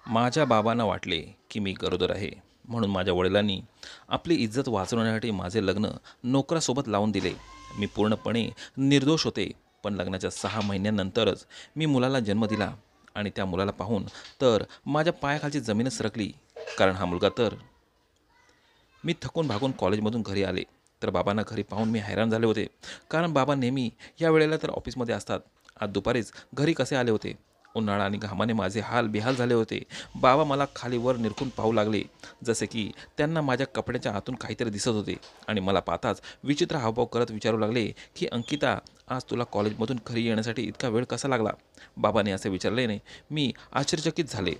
माझ्या बाबांना वाटले की मी गरोदर आहे, म्हणून माझ्या वडिलांनी आपली इज्जत वाचवण्यासाठी माझे लग्न नोकरासोबत लावून दिले. मी पूर्णपणे निर्दोष होते, पण लग्नाच्या 6 महिन्यांनंतरच मी मुलाला जन्म दिला आणि त्या मुलाला पाहून तर माझ्या पायाखालची जमीनच सरकली. कारण हा मुलगा तर मी थकून भागून कॉलेजमधून घरी आले तर बाबांना घरी पाहून मी हैराण झाले होते. कारण बाबा नेहमी या वेळेला तर ऑफिसमध्ये असतात. आज दुपारीच घरी कसे आले होते? उन्हाळा आणि घामाने माझे हाल बेहाल झाले होते. बाबा मला खालीवर निरखून पाहू लागले, जसे की त्यांना माझ्या कपड्याच्या आतून काहीतरी दिसत होते. आणि मला पाहताच विचित्र हावभाव करत विचारू लागले की अंकिता, आज तुला कॉलेजमधून घरी येण्यासाठी इतका वेळ कसा लागला? बाबाने असे विचारल्याने मी आश्चर्यचकित झाले.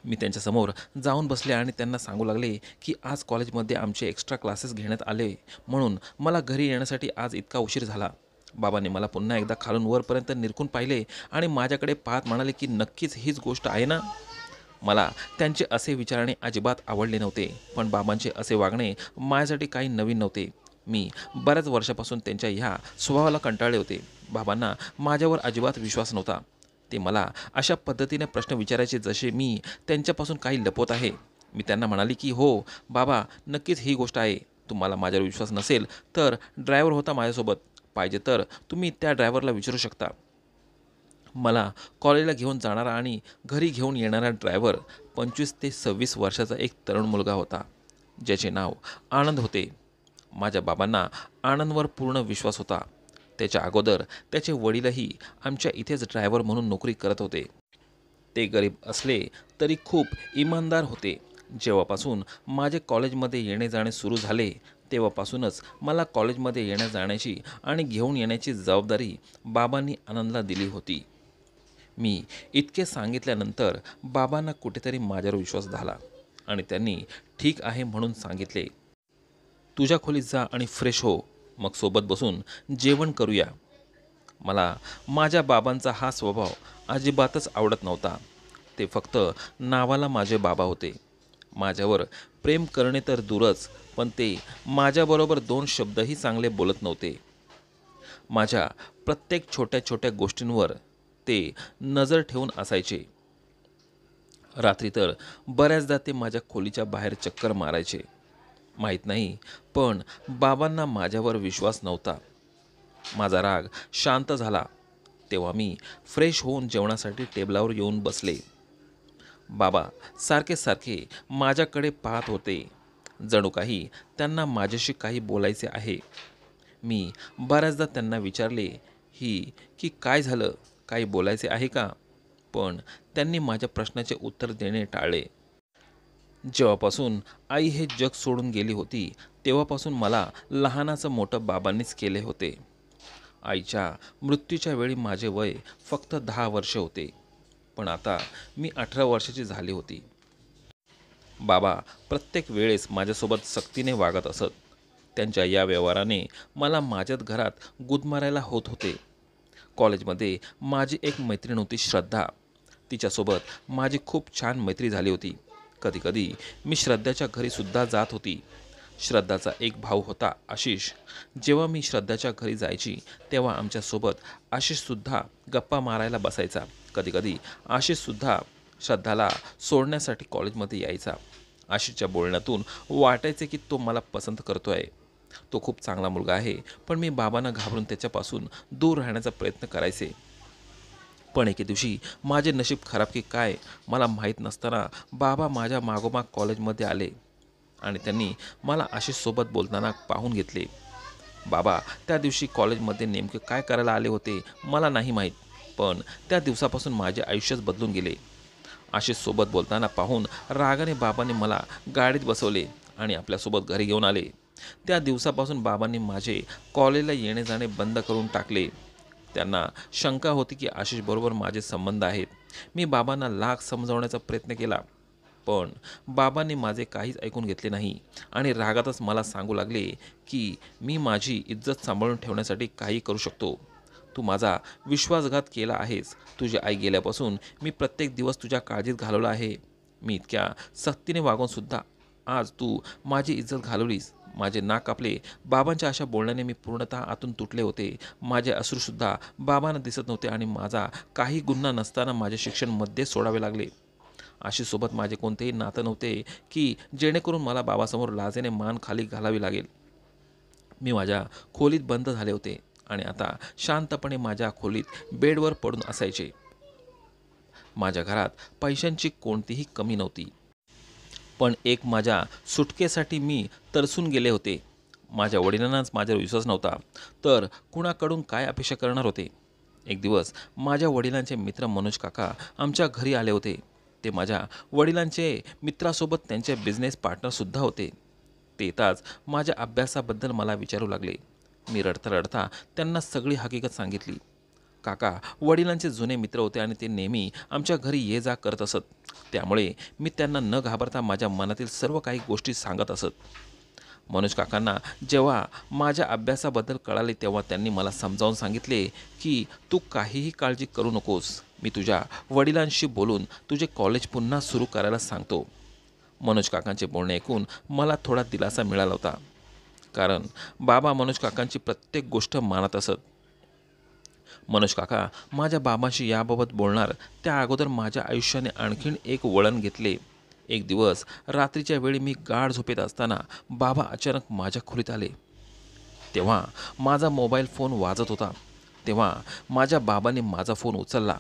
मी त्यांच्यासमोर जाऊन बसले आणि त्यांना सांगू लागले की आज कॉलेजमध्ये आमचे एक्स्ट्रा क्लासेस घेण्यात आले, म्हणून मला घरी येण्यासाठी आज इतका उशीर झाला. बाबांनी मला पुन्हा एकदा खालून वरपर्यंत निरखून पाहिले आणि माझ्याकडे पाहत म्हणाले की नक्कीच हीच गोष्ट आहे ना? मला त्यांचे असे विचारणे अजिबात आवडले नव्हते, पण बाबांचे असे वागणे माझ्यासाठी काही नवीन नव्हते. मी बऱ्याच वर्षापासून त्यांच्या ह्या स्वभावाला कंटाळले होते. बाबांना माझ्यावर अजिबात विश्वास नव्हता. ते मला अशा पद्धतीने प्रश्न विचारायचे जसे मी त्यांच्यापासून काही लपवत आहे. मी त्यांना म्हणाले की हो बाबा, नक्कीच ही गोष्ट आहे. तुम्हाला माझ्यावर विश्वास नसेल तर ड्रायव्हर होता माझ्यासोबत, पाहिजे तर तुम्ही त्या ड्रायव्हरला विचारू शकता. मला कॉलेजला घेऊन जाणारा आणि घरी घेऊन येणारा ड्रायव्हर 25 ते 26 वर्षाचा एक तरुण मुलगा होता, ज्याचे नाव आनंद होते. माझ्या बाबांना आनंदवर पूर्ण विश्वास होता. त्याच्या अगोदर त्याचे वडीलही आमच्या इथेच ड्रायव्हर म्हणून नोकरी करत होते. ते गरीब असले तरी खूप इमानदार होते. जेव्हापासून माझे कॉलेजमध्ये येणे जाणे सुरू झाले तेव्हापासूनच मला कॉलेजमध्ये येण्या जाण्याची आणि घेऊन येण्याची जबाबदारी बाबांनी आनंदला दिली होती. मी इतके सांगितल्यानंतर बाबांना कुठेतरी माझ्यावर विश्वास झाला आणि त्यांनी ठीक आहे म्हणून सांगितले, तुझ्या खोलीत जा आणि फ्रेश हो, मग सोबत बसून जेवण करूया. मला माझ्या बाबांचा हा स्वभाव अजिबातच आवडत नव्हता. ते फक्त नावाला माझे बाबा होते. माझ्यावर प्रेम करणे तर दूरच, पण ते माझ्याबरोबर 2 शब्दही चांगले बोलत नव्हते. माझ्या प्रत्येक छोट्या छोट्या गोष्टींवर ते नजर ठेवून असायचे. रात्री तर बऱ्याचदा ते माझ्या खोलीच्या बाहेर चक्कर मारायचे. माहीत नाही, पण बाबांना माझ्यावर विश्वास नव्हता. माझा राग शांत झाला तेव्हा मी फ्रेश होऊन जेवणासाठी टेबलावर येऊन बसले. बाबा सारखे सारखे माझ्याकडे पाहत होते, जणू काही त्यांना माझ्याशी काही बोलायचे आहे. मी बऱ्याचदा त्यांना विचारले की काय झालं, काही बोलायचे आहे का? पण त्यांनी माझ्या प्रश्नाचे उत्तर देणे टाळले. जेव्हापासून आई हे जग सोडून गेली होती तेव्हापासून मला लहानाचं मोठं बाबांनीच केले होते. आईच्या मृत्यूच्या वेळी माझे वय फक्त 10 वर्षे होते, पण आता मी 18 वर्षाची झाली होती. बाबा प्रत्येक वेळेस माझ्यासोबत सक्तीने वागत असत. त्यांच्या या व्यवहाराने मला माझ्याच घरात गुदमारायला होत होते. कॉलेजमध्ये माझी एक मैत्रीण होती श्रद्धा. तिच्यासोबत माझी खूप छान मैत्री झाली होती. कधीकधी मी श्रद्धाच्या घरीसुद्धा जात होती. श्रद्धाचा एक भाऊ होता आशिष. जेव्हा मी श्रद्धाच्या घरी जायची तेव्हा आमच्यासोबत आशिषसुद्धा गप्पा मारायला बसायचा. कधीकधी आशिषसुद्धा श्रद्धाला सोडण्यासाठी कॉलेजमध्ये यायचा. आशिषच्या बोलण्यातून वाटायचे की तो मला पसंत करतो आहे. तो खूप चांगला मुलगा आहे, पण मी बाबांना घाबरून त्याच्यापासून दूर राहण्याचा प्रयत्न करायचे. पण एके दिवशी माझे नशीब खराब की काय मला माहीत नसताना बाबा माझ्या मागोमाग कॉलेजमध्ये आले आणि त्यांनी मला आशिषसोबत बोलताना पाहून घेतले. बाबा त्या दिवशी कॉलेजमध्ये नेमके काय करायला आले होते मला नाही माहीत, पण त्या दिवसापासून माझे आयुष्यच बदलून गेले. आशिषसोबत बोलताना पाहून रागाने बाबांनी मला गाडीत बसवले आणि आपल्यासोबत घरी घेऊन आले. त्या दिवसापासून बाबांनी माझे कॉलेजला येणे जाणे बंद करून टाकले. त्यांना शंका होती की आशिषबरोबर माझे संबंध आहेत. मी बाबांना लाख समजावण्याचा प्रयत्न केला, पण बाबांनी माझे काहीच ऐकून घेतले नाही आणि रागातच मला सांगू लागले की मी माझी इज्जत सांभाळून ठेवण्यासाठी काही करू शकतो. तू माझा विश्वासघात केला आहेस. तुझी आई गेल्यापासून मी प्रत्येक दिवस तुझ्या काळजीत घालवला आहे. मी इतक्या सक्तीने वागूनसुद्धा आज तू माझी इज्जत घालवलीस. माझे नाक कापले. बाबांच्या अशा बोलण्याने मी पूर्णतः आतून तुटले होते. माझे अश्रूसुद्धा बाबांना दिसत नव्हते आणि माझा काही गुन्हा नसताना माझे शिक्षण मध्ये सोडावे लागले. आशिषसोबत माझे कोणतेही नातं नव्हते की जेणेकरून मला बाबासमोर लाजेने मान खाली घालावी लागेल. मी माझ्या खोलीत बंद झाले होते आणि आता शांतपणे माझ्या खोलीत बेडवर पडून असायचे. माझ्या घरात पैशांची कोणतीही कमी नव्हती. पण एक माझ्या सुटकेसाठी मी तरसून गेले होते. माझ्या वडिलांनाच माझ्यावर विश्वास नव्हता, तर कुणाकडून काय अपेक्षा करणार होते? एक दिवस माझ्या वडिलांचे मित्र मनोज काका आमच्या घरी आले होते. ते माझ्या वडिलांचे मित्रासोबत त्यांचे बिझनेस पार्टनरसुद्धा होते. ते येताच माझ्या अभ्यासाबद्दल मला विचारू लागले. मी रडता रडता त्यांना सगळी हकीकत सांगितली. काका वडिलांचे जुने मित्र होते आणि ते नेहमी आमच्या घरी ये जा करत असत. त्यामुळे मी त्यांना न घाबरता माझ्या मनातील सर्व काही गोष्टी सांगत असत. मनोज काकांना जेव्हा माझ्या अभ्यासाबद्दल कळाले तेव्हा त्यांनी मला समजावून सांगितले की तू काहीही काळजी करू नकोस. मी तुझ्या वडिलांशी बोलून तुझे कॉलेज पुन्हा सुरू करायला सांगतो. मनोज काकांचे बोलणे ऐकून मला थोडा दिलासा मिळाला होता, कारण बाबा मनोज काकांची प्रत्येक गोष्ट मानत असत. मनोज काका माझ्या बाबांशी याबाबत बोलणार त्या अगोदर माझ्या आयुष्याने आणखीन एक वळण घेतले. एक दिवस रात्रीच्या वेळी मी गाढ झोपेत असताना बाबा अचानक माझ्या खोलीत आले. तेव्हा माझा मोबाईल फोन वाजत होता. तेव्हा माझ्या बाबांनी माझा फोन उचलला,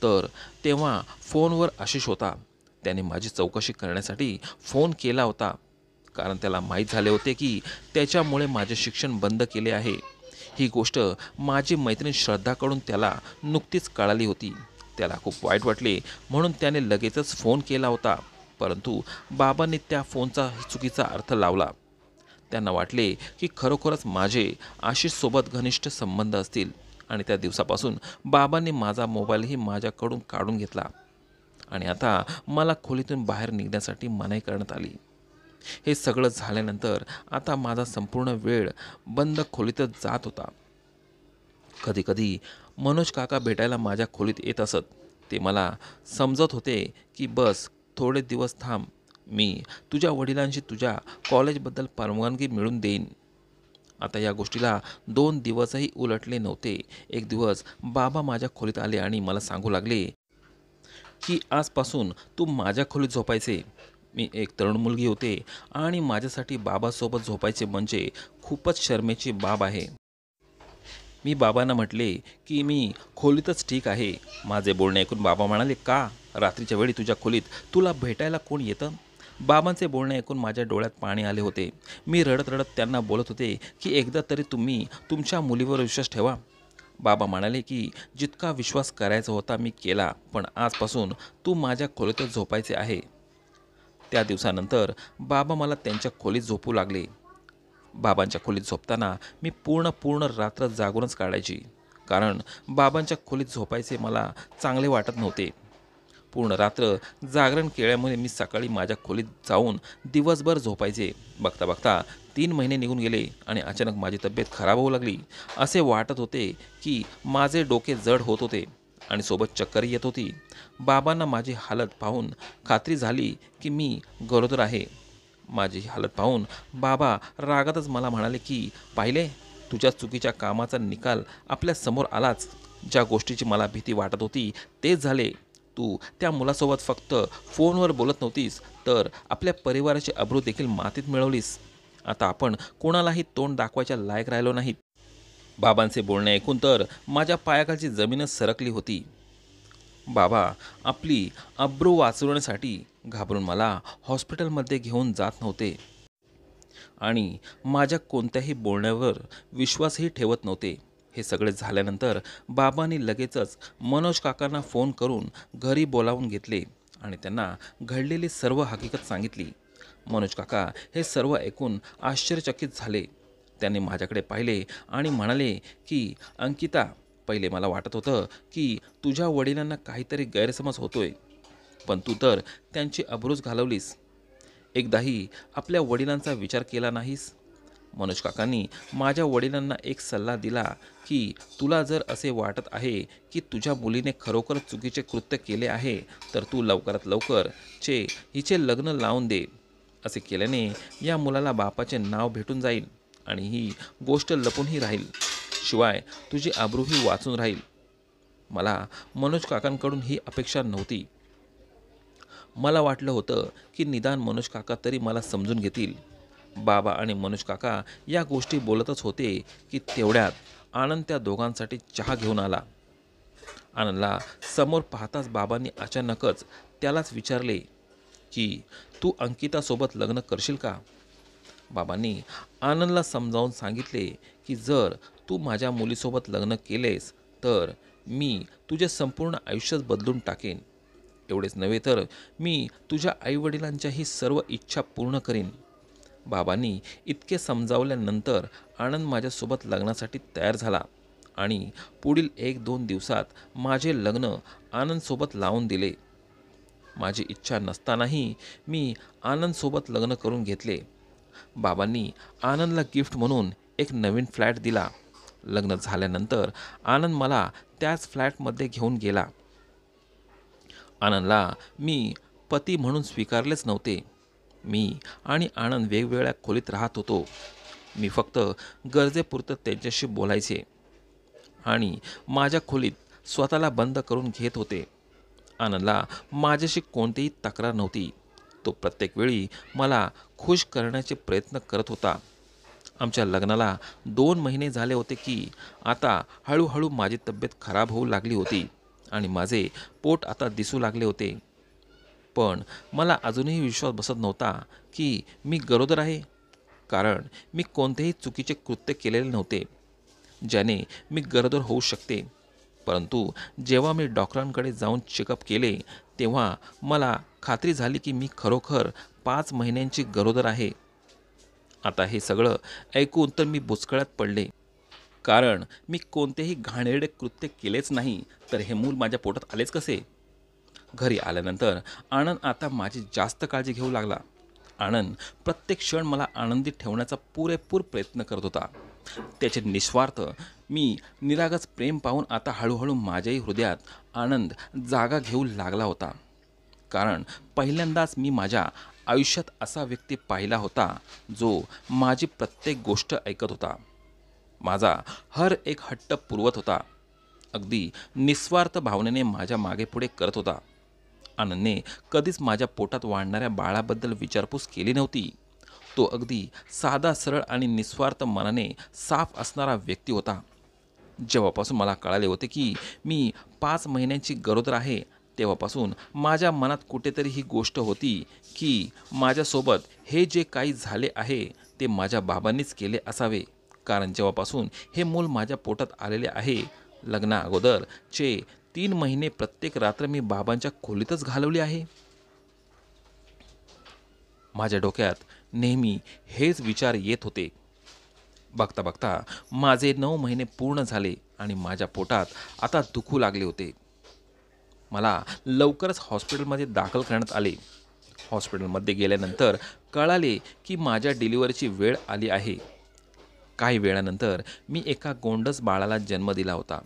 तर तेव्हा फोनवर आशिष होता. त्याने माझी चौकशी करण्यासाठी फोन केला होता, कारण त्याला माहीत झाले होते की त्याच्यामुळे माझे शिक्षण बंद केले आहे. ही गोष्ट माझी मैत्रीण श्रद्धाकडून त्याला नुकतीच कळाली होती. त्याला खूप वाईट वाटले, म्हणून त्याने लगेचच फोन केला होता. परंतु बाबांनी त्या फोनचा चुकीचा अर्थ लावला. त्यांना वाटले की खरोखरच माझे आशिषसोबत घनिष्ठ संबंध असतील आणि त्या दिवसापासून बाबांनी माझा मोबाईलही माझ्याकडून काढून घेतला आणि आता मला खोलीतून बाहेर निघण्यासाठी मनाई करण्यात आली. हे सगळं झाल्यानंतर आता माझा संपूर्ण वेळ बंद खोलीतच जात होता. कधीकधी मनोज काका भेटायला माझ्या खोलीत येत असत. ते मला समजत होते की बस थोडे दिवस थांब, मी तुझ्या वडिलांशी तुझ्या कॉलेजबद्दल परवानगी मिळवून देईन. आता या गोष्टीला 2 दिवसही उलटले नव्हते. एक दिवस बाबा माझ्या खोलीत आले आणि मला सांगू लागले की आजपासून तू माझ्या खोलीत झोपायचे. मी एक तरुण मुलगी होते आणि माझ्यासाठी बाबासोबत झोपायचे म्हणजे खूपच शरमेची बाब आहे. मी बाबांना म्हटले की मी खोलीतच ठीक आहे. माझे बोलणे ऐकून बाबा म्हणाले, का रात्रीच्या वेळी तुझ्या खोलीत तुला भेटायला कोण येतं? बाबांचे बोलणे ऐकून माझ्या डोळ्यात पाणी आले होते. मी रडत रडत त्यांना बोलत होते की एकदा तरी तुम्ही तुमच्या मुलीवर विश्वास ठेवा. बाबा म्हणाले की जितका विश्वास करायचा होता मी केला, पण आजपासून तू माझ्या खोलीतच झोपायचे आहे. त्या दिवसानंतर बाबा मला त्यांच्या खोलीत झोपू लागले. बाबांच्या खोलीत झोपताना मी पूर्ण रात्र जागूनच काढायची, कारण बाबांच्या खोलीत झोपायचे मला चांगले वाटत नव्हते. पूर्ण रात्र जागरण केल्यामुळे मी सकाळी माझ्या खोलीत जाऊन दिवसभर झोपायचे. बघता बघता 3 महिने निघून गेले आणि अचानक माझी तब्येत खराब होऊ लागली. असे वाटत होते की माझे डोके जड होत होते आणि सोबत चक्करही येत होती. बाबांना माझी हालत पाहून खात्री झाली की मी गरोदर आहे. माझी हालत पाहून बाबा रागातच मला म्हणाले की पाहिले, तुझ्या चुकीच्या कामाचा निकाल आपल्या समोर आलाच. ज्या गोष्टीची मला भीती वाटत होती तेच झाले. तू त्या मुलासोबत फक्त फोनवर बोलत नव्हतीस, तर आपल्या परिवाराची अब्रू देखील मातीत मिळवलीस. आता आपण कोणालाही तोंड दाखवायच्या लायक राहिलो नाहीत. बाबांचे बोलणे ऐकून तर माझ्या पायाखालची जमीनच सरकली होती. बाबा आपली अब्रू वाचवण्यासाठी घाबरून मला हॉस्पिटलमध्ये घेऊन जात नव्हते आणि माझ्या कोणत्याही बोलण्यावर विश्वासही ठेवत नव्हते. हे सगळे झाल्यानंतर बाबांनी लगेचच मनोज काकांना फोन करून घरी बोलावून घेतले आणि त्यांना घडलेली सर्व हकीकत सांगितली. मनोज काका हे सर्व ऐकून आश्चर्यचकित झाले. त्यांनी माझ्याकडे पाहिले आणि म्हणाले की अंकिता, पहिले मला वाटत होतं की तुझ्या वडिलांना काहीतरी गैरसमज होतोय, पण तू तर त्यांची अब्रूच घालवलीस. एकदाही आपल्या वडिलांचा विचार केला नाहीस. मनोज काकांनी माझ्या वडिलांना एक सल्ला दिला की तुला जर असे वाटत आहे की तुझ्या मुलीने खरोखर चुकीचे कृत्य केले आहे, तर तू लवकरात लवकर हिचे लग्न लावून दे. असे केल्याने या मुलाला बापाचे नाव भेटून जाईल आणि ही गोष्ट लपूनही राहील. शिवाय तुझी अब्रूही वाचून राहील. मला मनोज काकांकडून ही अपेक्षा नव्हती. मला वाटलं होतं की निदान मनोज काका तरी मला समजून घेतील. बाबा आणि मनोज काका या गोष्टी बोलतच होते की तेवढ्यात आनंद त्या दोघांसाठी चहा घेऊन आला. आनंदला समोर पाहताच बाबांनी अचानकच त्यालाच विचारले की तू अंकितासोबत लग्न करशील का? बाबांनी आनंदला समजावून सांगितले की जर तू माझ्या मुलीसोबत लग्न केलेस तर मी तुझे संपूर्ण आयुष्यच बदलून टाकेन. एवढेच नव्हे तर मी तुझ्या आईवडिलांच्याही सर्व इच्छा पूर्ण करीन. बाबांनी इतके समजावल्यानंतर आनंद माझ्यासोबत लग्नासाठी तयार झाला आणि पुढील 1-2 दिवसात माझे लग्न आनंदसोबत लावून दिले. माझी इच्छा नसतानाही मी आनंदसोबत लग्न करून घेतले. बाबांनी आनंदला गिफ्ट म्हणून एक नवीन फ्लॅट दिला. लग्न झाल्यानंतर आनंद मला त्याच फ्लॅटमध्ये घेऊन गेला. आनंदला मी पती म्हणून स्वीकारलेच नव्हते. मी आणि आनंद वेगवेगळ्या खोलीत राहत होतो. मी फक्त गरजेपुरतं त्यांच्याशी बोलायचे आणि माझ्या खोलीत स्वतःला बंद करून घेत होते. आनंदला माझ्याशी कोणतीही तक्रार नव्हती. तो प्रत्येक वेळी मला खुश करण्याचे प्रयत्न करत होता. आमच्या लग्नाला 2 महिने झाले होते की आता हळूहळू माझी तब्येत खराब होऊ लागली होती आणि माझे पोट आता दिसू लागले होते. पण मला अजूनही विश्वास बसत नव्हता की मी गरोदर आहे, कारण मी कोणतेही चुकीचे कृत्य केलेले नव्हते ज्याने मी गरोदर होऊ शकते. परंतु जेव्हा मी डॉक्टरांकडे जाऊन चेकअप केले तेव्हा मला खात्री झाली की मी खरोखर 5 महिन्यांची गरोदर आहे. आता हे सगळं ऐकून तर मी बुचकळ्यात पडले, कारण मी कोणतेही घाणेरडे कृत्य केलेच नाही, तर हे मूल माझ्या पोटात आलेच कसे? घरी आल्यानंतर आनंद आता माझी जास्त काळजी घेऊ लागला. आनंद प्रत्येक क्षण मला आनंदी ठेवण्याचा पुरेपूर प्रयत्न करत होता. त्याचे निस्वार्थ मी निरागस प्रेम पाहून आता हळूहळू माझ्याही हृदयात आनंद जागा घेऊ लागला होता. कारण पहिल्यांदाच मी माझ्या आयुष्यात असा व्यक्ती पाहिला होता जो माझी प्रत्येक गोष्ट ऐकत होता. माझा हर एक हट्ट पुरवत होता. अगदी निस्वार्थ भावनेने माझ्या मागे पुढे करत होता. आनंदने कधीच माझ्या पोटात वाढणाऱ्या बाळाबद्दल विचारपूस केली नव्हती. तो अगदी साधा सरळ आणि निस्वार्थ मनाने साफ असणारा व्यक्ती होता. जेव्हापासून मला कळाले होते की मी 5 महिन्यांची गरोदर आहे तेव्हापासून माझ्या मनात कुठेतरी ही गोष्ट होती की माझ्यासोबत हे जे काही झाले आहे ते माझ्या बाबांनीच केले असावे. कारण जेव्हापासून हे मूल माझ्या पोटात आलेले आहे, लग्ना अगोदरचे 3 महिने प्रत्येक रात्र मी बाबांच्या खोलीतच घालवली आहे. माझ्या डोक्यात नेहमी हेच विचार येत होते. बघता बघता माझे 9 महिने पूर्ण झाले आणि माझ्या पोटात आता दुखू लागले होते. मला लवकरच हॉस्पिटलमध्ये दाखल करण्यात आले. हॉस्पिटलमध्ये गेल्यानंतर कळाले की माझ्या डिलिव्हरीची वेळ आली आहे. काही वेळानंतर मी एका गोंडस बाळाला जन्म दिला होता.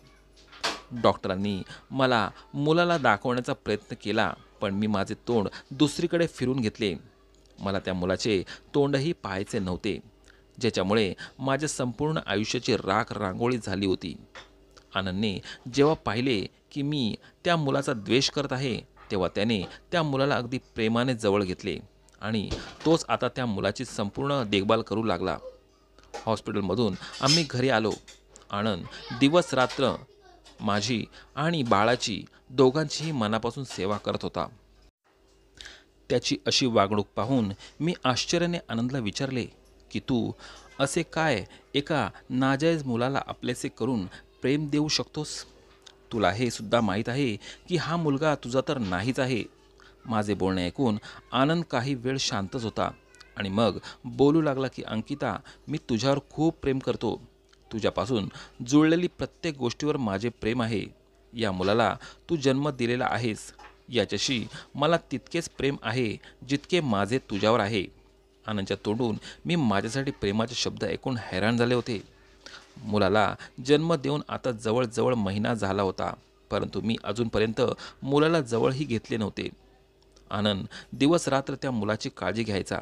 डॉक्टरांनी मला मुलाला दाखवण्याचा प्रयत्न केला, पण मी माझे तोंड दुसरीकडे फिरून घेतले. मला त्या मुलाचे तोंडही पाहायचे नव्हते, ज्याच्यामुळे माझ्या संपूर्ण आयुष्याची राख रांगोळी झाली होती. आनंदने जेव्हा पाहिले की मी त्या मुलाचा द्वेष करत आहे तेव्हा त्याने त्या मुलाला अगदी प्रेमाने जवळ घेतले आणि तोच आता त्या मुलाची संपूर्ण देखभाल करू लागला. हॉस्पिटलमधून आम्ही घरी आलो. आनंद दिवस रात्र माझी आणि बाळाची दोघांचीही मनापासून सेवा करत होता. त्याची अशी वागणूक पाहून मी आश्चर्याने आनंदला विचारले की तू असे काय एका नाजायज मुलाला आपलेसे करून प्रेम देऊ शकतोस? तुला हे सुद्धा माहीत आहे की हा मुलगा तुझा तर नाहीच आहे. माझे बोलणे ऐकून आनंद काही वेळ शांतच होता आणि मग बोलू लागला की अंकिता, मी तुझ्यावर खूप प्रेम करतो. तुझ्यापासून जुळलेली प्रत्येक गोष्टीवर माझे प्रेम आहे. या मुलाला तू जन्म दिलेला आहेस याच्याशी मला तितकेच प्रेम आहे जितके माझे तुझ्यावर आहे. आनंदच्या तोंडून मी माझ्यासाठी प्रेमाचे शब्द ऐकून हैराण झाले होते. मुलाला जन्म देऊन आता जवळजवळ महिना झाला होता, परंतु मी अजूनपर्यंत मुलाला जवळही घेतले नव्हते. आनंद दिवस रात्र त्या मुलाची काळजी घ्यायचा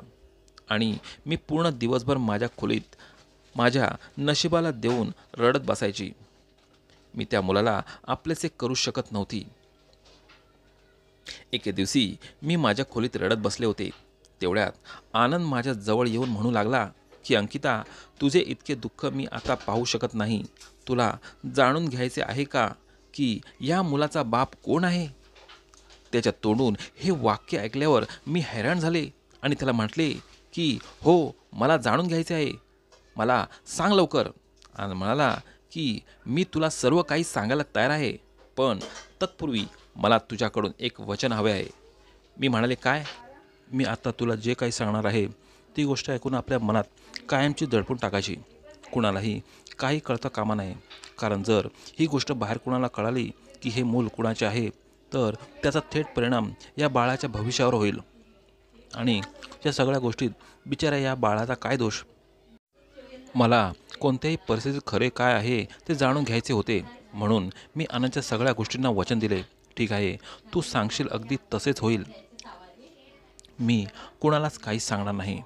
आणि मी पूर्ण दिवसभर माझ्या खोलीत माझ्या नशिबाला देऊन रडत बसायची. मी त्या मुलाला आपलेसे करू शकत नव्हती. एके दिवशी मी माझ्या खोलीत रडत बसले होते. तेवढ्यात आनंद माझ्या जवळ येऊन म्हणू लागला, की अंकिता, तुझे इतके दुःख मी आता पाहू शकत नाही. तुला जाणून घ्यायचे आहे का, की या मुलाचा बाप कोण आहे? त्याच्या तोंडून हे वाक्य ऐकल्यावर मी हैराण झाले आणि त्याला म्हटले, की हो, मला जाणून घ्यायचे आहे. मला सांग लवकर. आणि म्हणाला, की मी तुला सर्व काही सांगायला तयार आहे, पण तत्पूर्वी मला तुझ्याकडून एक वचन हवे आहे. मी म्हणाले, काय? मी आता तुला जे काही सांगणार आहे ती गोष्ट ऐकून आपल्या मनात कायमची दडपून टाकायची. कुणालाही काही कळता कामा नये, कारण जर ही गोष्ट बाहेर कुणाला कळाली की हे मूल कुणाचे आहे, तर त्याचा थेट परिणाम या बाळाच्या भविष्यावर होईल. आणि या सगळ्या गोष्टीत बिचाऱ्या या बाळाचा काय दोष? मला कोणत्याही परिस्थितीत खरे काय आहे ते जाणून घ्यायचे होते. म्हणून मी आनंदच्या सगळ्या गोष्टींना वचन दिले. ठीक आहे, तू सांगशील अगदी तसेच होईल. मी कोणालाच काहीच सांगणार नाही.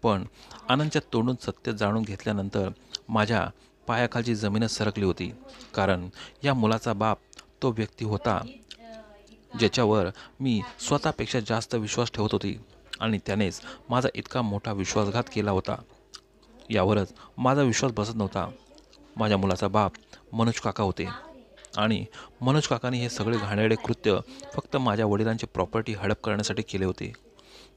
पण आनंदच्या तोंडून सत्य जाणून घेतल्यानंतर माझ्या पायाखालची जमीनच सरकली होती. कारण या मुलाचा बाप तो व्यक्ती होता ज्याच्यावर मी स्वतःपेक्षा जास्त विश्वास ठेवत होती, आणि त्यानेच माझा इतका मोठा विश्वासघात केला होता. यावरच माझा विश्वास बसत नव्हता. माझ्या मुलाचा बाप मनोज काका होते, आणि मनोज काकांनी हे सगळे घाणेरडे कृत्य फक्त माझ्या वडिलांची प्रॉपर्टी हडप करण्यासाठी केले होते.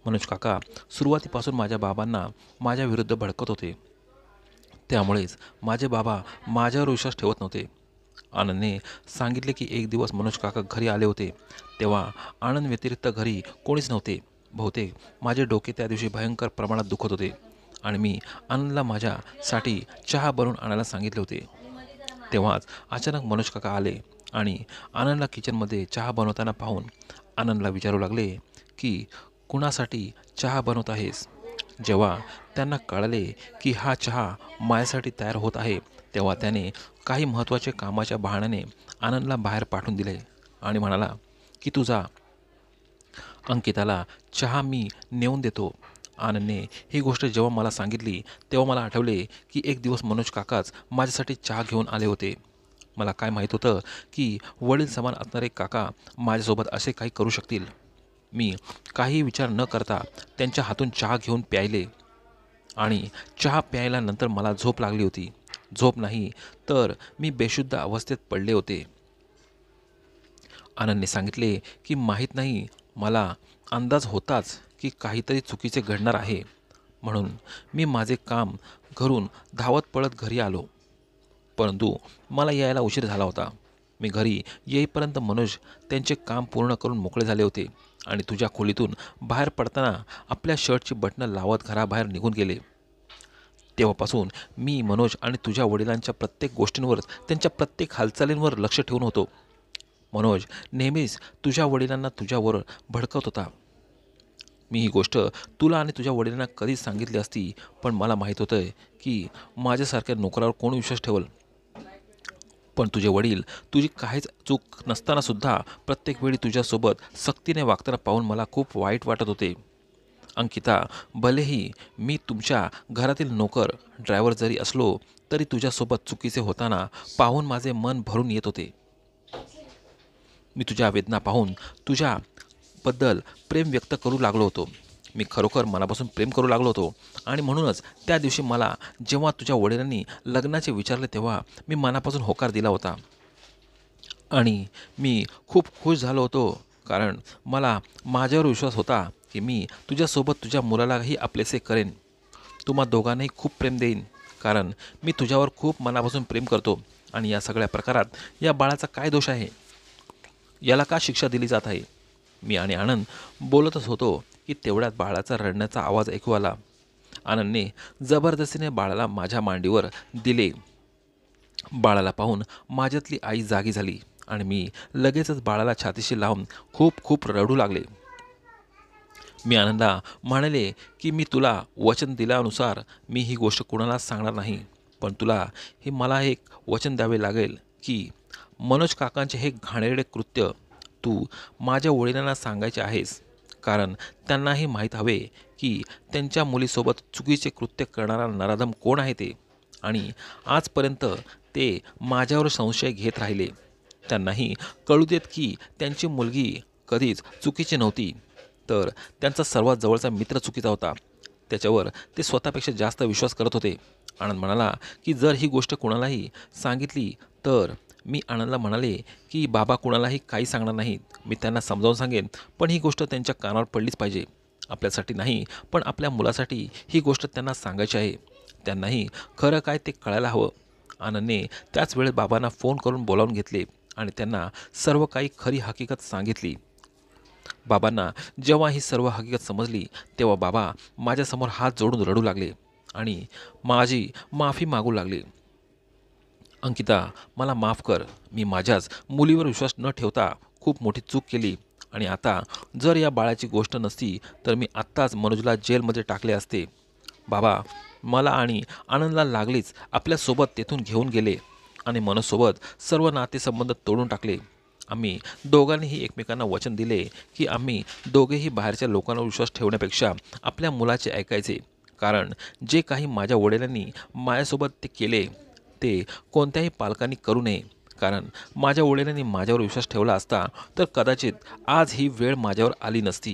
मनोज काका सुरुवातीपासून माझ्या बाबांना माझ्या विरुद्ध भडकत होते. त्यामुळेच माझे बाबा माझ्यावर विश्वास ठेवत नव्हते. आनंदने सांगितले की एक दिवस मनोज काका घरी आले होते. तेव्हा आनंद व्यतिरिक्त घरी कोणीच नव्हते. बहुतेक माझे डोके त्या दिवशी भयंकर प्रमाणात दुखत होते, आणि मी आनंदला माझ्यासाठी चहा बनवून आणायला सांगितले होते. तेव्हाच अचानक मनोज काका आले आणि आनंदला किचनमध्ये चहा बनवताना पाहून आनंदला विचारू लागले, की कुणासाठी चहा बनवत आहेस? जेव्हा त्यांना कळले की हा चहा माझ्यासाठी तयार होत आहे, तेव्हा त्याने काही महत्त्वाचे कामाच्या बहाण्याने आनंदला बाहेर पाठवून दिले आणि म्हणाला, की तू जा, अंकिताला चहा मी नेऊन देतो. आनंदने ही गोष्ट जेव्हा मला सांगितली तेव्हा मला आठवले की एक दिवस मनोज काकाच माझ्यासाठी चहा घेऊन आले होते. मला काय माहीत होतं की वडील समान असणारे काका माझ्यासोबत असे काही करू शकतील. मी काही विचार न करता त्यांच्या हातून चहा घेऊन प्यायले, आणि चहा प्यायल्यानंतर मला झोप लागली होती. झोप नाही तर मी बेशुद्ध अवस्थेत पडले होते. आनंदने सांगितले की माहीत नाही, मला अंदाज होताच की काहीतरी चुकीचे घडणार आहे. म्हणून मी माझे काम घरून धावत पळत घरी आलो. परंतु मला यायला उशीर झाला होता. मी घरी येईपर्यंत मनोज त्यांचे काम पूर्ण करून मोकळे झाले होते, आणि तुझ्या खोलीतून बाहेर पडताना आपल्या शर्टची बटणं लावत घराबाहेर निघून गेले. तेव्हापासून मी मनोज आणि तुझ्या वडिलांच्या प्रत्येक गोष्टींवर, त्यांच्या प्रत्येक हालचालींवर लक्ष ठेवून होतो. मनोज नेहमीच तुझ्या वडिलांना तुझ्यावर भडकवत होता. मी ही गोष्ट तुला आणि तुझ्या वडिलांना कधीच सांगितली असती, पण मला माहीत होतं की माझ्यासारख्या नोकरावर कोण विश्वास ठेवल. पण तुझे वडील तुझी काहीच चूक नसतानासुद्धा प्रत्येक वेळी तुझ्यासोबत सक्तीने वागताना पाहून मला खूप वाईट वाटत होते. अंकिता, भलेही मी तुमच्या घरातील नोकर ड्रायव्हर जरी असलो तरी तुझ्यासोबत चुकीचे होताना पाहून माझे मन भरून येत होते. मी तुझ्या वेदना पाहून तुझ्याबद्दल प्रेम व्यक्त करू लागलो होतो. मी खरोखर मनापासून प्रेम करू लागलो होतो, आणि म्हणूनच त्या दिवशी मला जेव्हा तुझ्या वडिलांनी लग्नाचे विचारले तेव्हा मी मनापासून होकार दिला होता. आणि मी खूप खुश झालो होतो, कारण मला माझ्यावर विश्वास होता की मी तुझ्यासोबत तुझ्या मुलालाही आपलेसे करेन. तुम्हा दोघांनाही खूप प्रेम देईन, कारण मी तुझ्यावर खूप मनापासून प्रेम करतो. आणि या सगळ्या प्रकारात या बाळाचा काय दोष आहे? याला का शिक्षा दिली जात आहे? मी आणि आनंद बोलतच होतो की तेवढ्यात बाळाचा रडण्याचा आवाज ऐकू आला. आनंदने जबरदस्तीने बाळाला माझ्या मांडीवर दिले. बाळाला पाहून माझ्यातली आई जागी झाली, आणि मी लगेचच बाळाला छातीशी लावून खूप खूप रडू लागले. मी आनंदा म्हणाले की मी तुला वचन दिल्यानुसार मी ही गोष्ट कोणालाच सांगणार नाही. पण तुला हे मला एक वचन द्यावे लागेल की मनोज काकांचे हे घाणेरडे कृत्य तू माझ्या वडिलांना सांगायचे आहेस, कारण त्यांनाही माहीत हवे की त्यांच्या मुलीसोबत चुकीचे कृत्य करणारा नराधम कोण आहे ते. आणि आजपर्यंत ते माझ्यावर संशय घेत राहिले. त्यांनाही कळू देत की त्यांची मुलगी कधीच चुकीची नव्हती, तर त्यांचा सर्वात जवळचा मित्र चुकीचा होता. त्याच्यावर ते स्वतःपेक्षा जास्त विश्वास करत होते. आनंद म्हणाला की जर ही गोष्ट कुणालाही सांगितली तर मी आनंदला म्हणाले की बाबा कुणालाही काही सांगणार नाहीत. मी त्यांना समजावून सांगेन, पण ही गोष्ट त्यांच्या कानावर पडलीच पाहिजे. आपल्यासाठी नाही, पण आपल्या मुलासाठी ही गोष्ट त्यांना सांगायची आहे. त्यांनाही खरं काय ते कळायला हवं. आनंदने त्याच वेळेस बाबांना फोन करून बोलावून घेतले आणि त्यांना सर्व काही खरी हकीकत सांगितली. बाबांना जेव्हा ही सर्व हकीकत समजली तेव्हा बाबा माझ्यासमोर हात जोडून रडू लागले आणि माझी माफी मागू लागले. अंकिता, मला माफ कर. मी माझ्याच मुलीवर विश्वास न ठेवता खूप मोठी चूक केली आणि आता जर या बाळाची गोष्ट नसती तर मी आत्ताच मनोजला जेलमध्ये टाकले असते. बाबा मला आणि आनंदला लागलीच आपल्यासोबत तेथून घेऊन गेले आणि मनोजसोबत सर्व नातेसंबंध तोडून टाकले. आम्ही दोघांनीही एकमेकांना वचन दिले की आम्ही दोघेही बाहेरच्या लोकांवर विश्वास ठेवण्यापेक्षा आपल्या मुलाचे ऐकायचे. कारण जे काही माझ्या वडिलांनी माझ्यासोबत ते केले ते कोणत्याही पालकांनी करू नये. कारण माझ्या वडिलांनी माझ्यावर विश्वास ठेवला असता तर कदाचित आज ही वेळ माझ्यावर आली नसती.